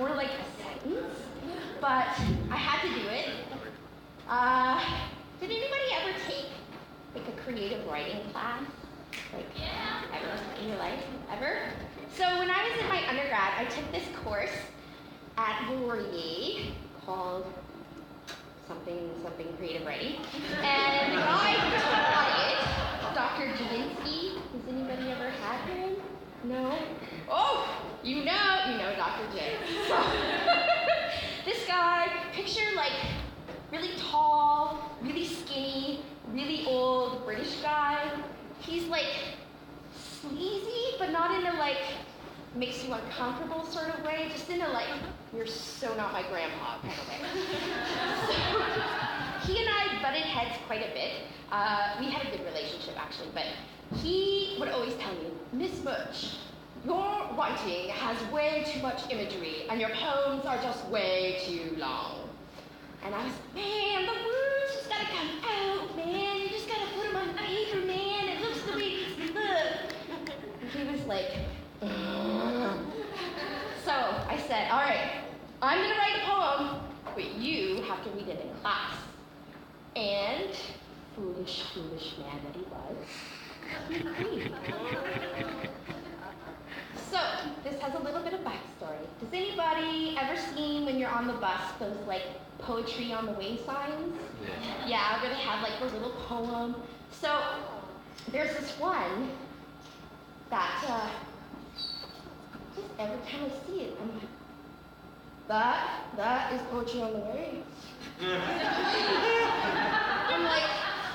more like a sentence, but I had to do it. Did anybody ever take like a creative writing class? Like, ever in your life? Ever? So when I was in my undergrad, I took this course at Laurier called something creative writing. And the guy who taught it, Dr. Javinsky, has anybody ever had him? No? Oh, you know Dr. J. So, this guy, picture like really tall, really skinny, really old British guy. He's like sleazy, but not in a like makes you uncomfortable sort of way, just in a like, you're so not my grandpa kind of way. So, he and I butted heads quite a bit. We had a good relationship actually, but he would always tell me, Miss Murch, your writing has way too much imagery and your poems are just way too long. And I was, man, the words just gotta come out, man. You just gotta put them on paper, man. It looks the way it needs to look. And he was like, So I said, all right, I'm gonna write a poem, but you have to read it in class. And foolish, foolish man that he was, he agreed. So this has a little bit of backstory. Does anybody ever seen when you're on the bus those like poetry on the way signs? Yeah, where they have like the little poem. So there's this one that just every time I see it, I'm like, that is poetry on the way. I'm like,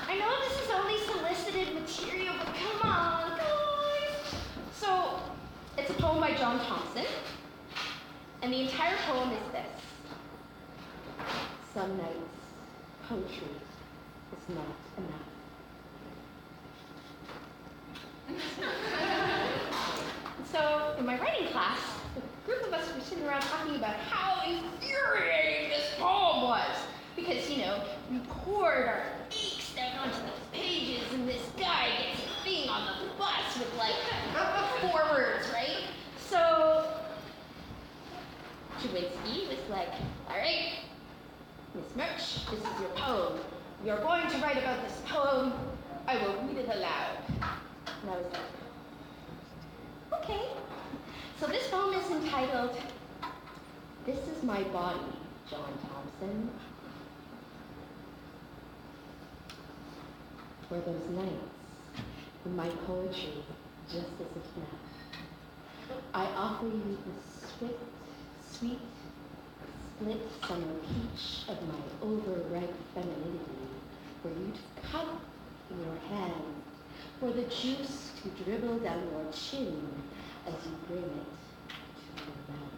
I know this is only solicited material, but come on, guys. So it's a poem by John Thompson, and the entire poem is this. Some nights, poetry is not enough. So in my writing class, a group of us were sitting around talking about how infuriating this poem was. Because, you know, we poured our inks down onto those pages, and this guy gets a thing on the bus with like 4 words, right? So Javinsky was like, all right, Miss Murch, this is your poem. You're going to write about this poem. I will read it aloud. And I was like, okay. So this poem is entitled, This Is My Body, John Thompson. For those nights when my poetry just isn't enough, I offer you the swift, sweet, split summer peach of my overripe femininity, for you to cup in your hand, for the juice to dribble down your chin as you bring it to your mouth.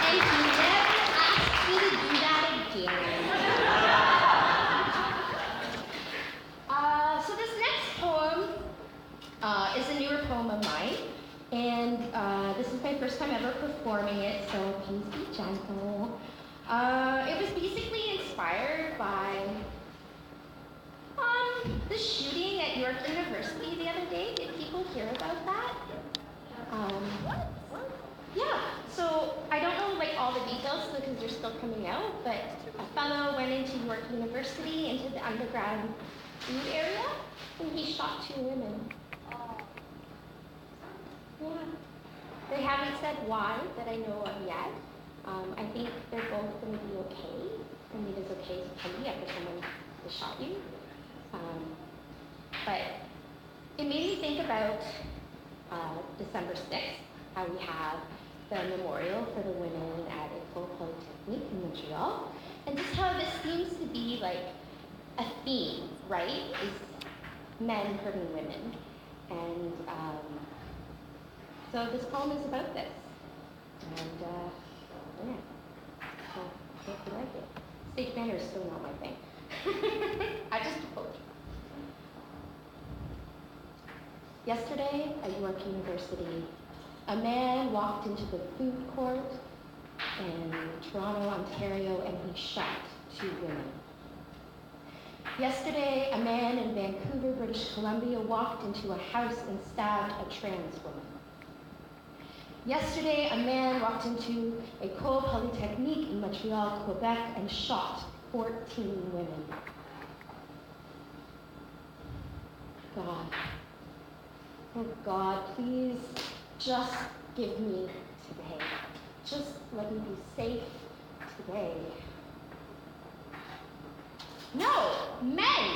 And you never asked me to do that again. So this next poem is a newer poem of mine, and this is my first time ever performing it, so please be gentle. It was basically inspired by the shooting at York University the other day. Did people hear about that? Yeah, so I don't know like all the details because they're still coming out, but a fellow went into York University, into the undergrad food area, and he shot 2 women. Yeah. They haven't said why that I know of yet. I think they're both going to be okay. I mean, it's okay to tell me after someone has shot you. But it made me think about December 6th, how we have the memorial for the women at École Polytechnique in Montreal, and just how this seems to be like a theme, right? Is men hurting women. And so this poem is about this. And yeah, so I hope you like it. Stage banner is still not my thing. I just hope. Yesterday at York University, a man walked into the food court in Toronto, Ontario, and he shot 2 women. Yesterday, a man in Vancouver, British Columbia, walked into a house and stabbed a trans woman. Yesterday, a man walked into École Polytechnique in Montreal, Quebec, and shot 14 women. God, oh God, please just give me today. Just let me be safe today. No, men,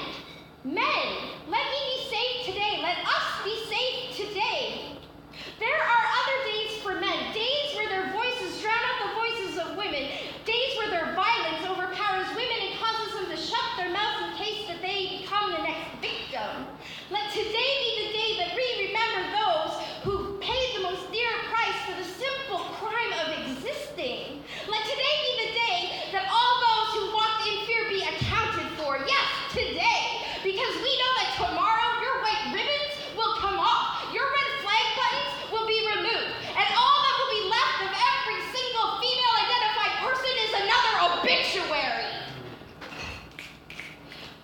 let me be safe today. Let us be safe today. There are other days for men, days where their voices drown out the voices of women, days where their violence overpowers women and causes them to shut their mouths in case that they become the next victim. Let today be the day that we remember those who paid the most dear price for the simple crime of existing. Let today be the day that all those who walked in fear be accounted for. Yes, today. Because we know that tomorrow your white ribbons will come off. Your red flag buttons will be removed. And all that will be left of every single female identified person is another obituary.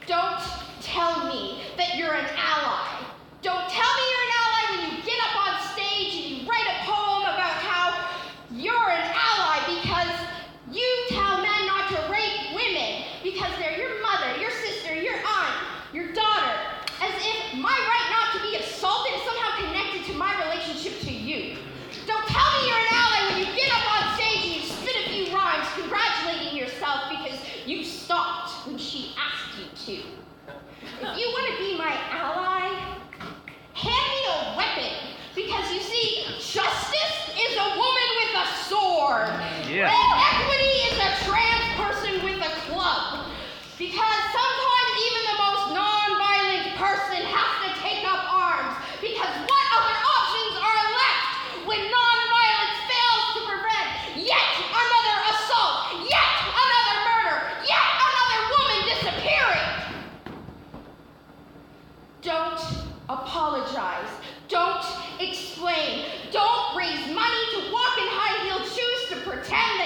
Don't tell me that you're an ally. Don't tell me you're an ally when you get up on stage and you write a poem about how you're an ally because you tell men not to rape women because they're your mother, your sister, your aunt, your daughter, as if my right not to be assaulted is somehow connected to my relationship to you. Don't tell me you're an ally when you get up on stage and you spit a few rhymes congratulating yourself because you stopped when she asked you to. If you want to be my ally, hand me a weapon, because you see, justice is a woman with a sword, Yeah. and equity is a trans person with a club, because sometimes even the most non-violent person has to take up arms, because what other options are left when non-violence fails to prevent yet another assault, yet another murder, yet another woman disappearing? Don't apologize. Don't explain. Don't raise money to walk in high-heeled shoes to pretend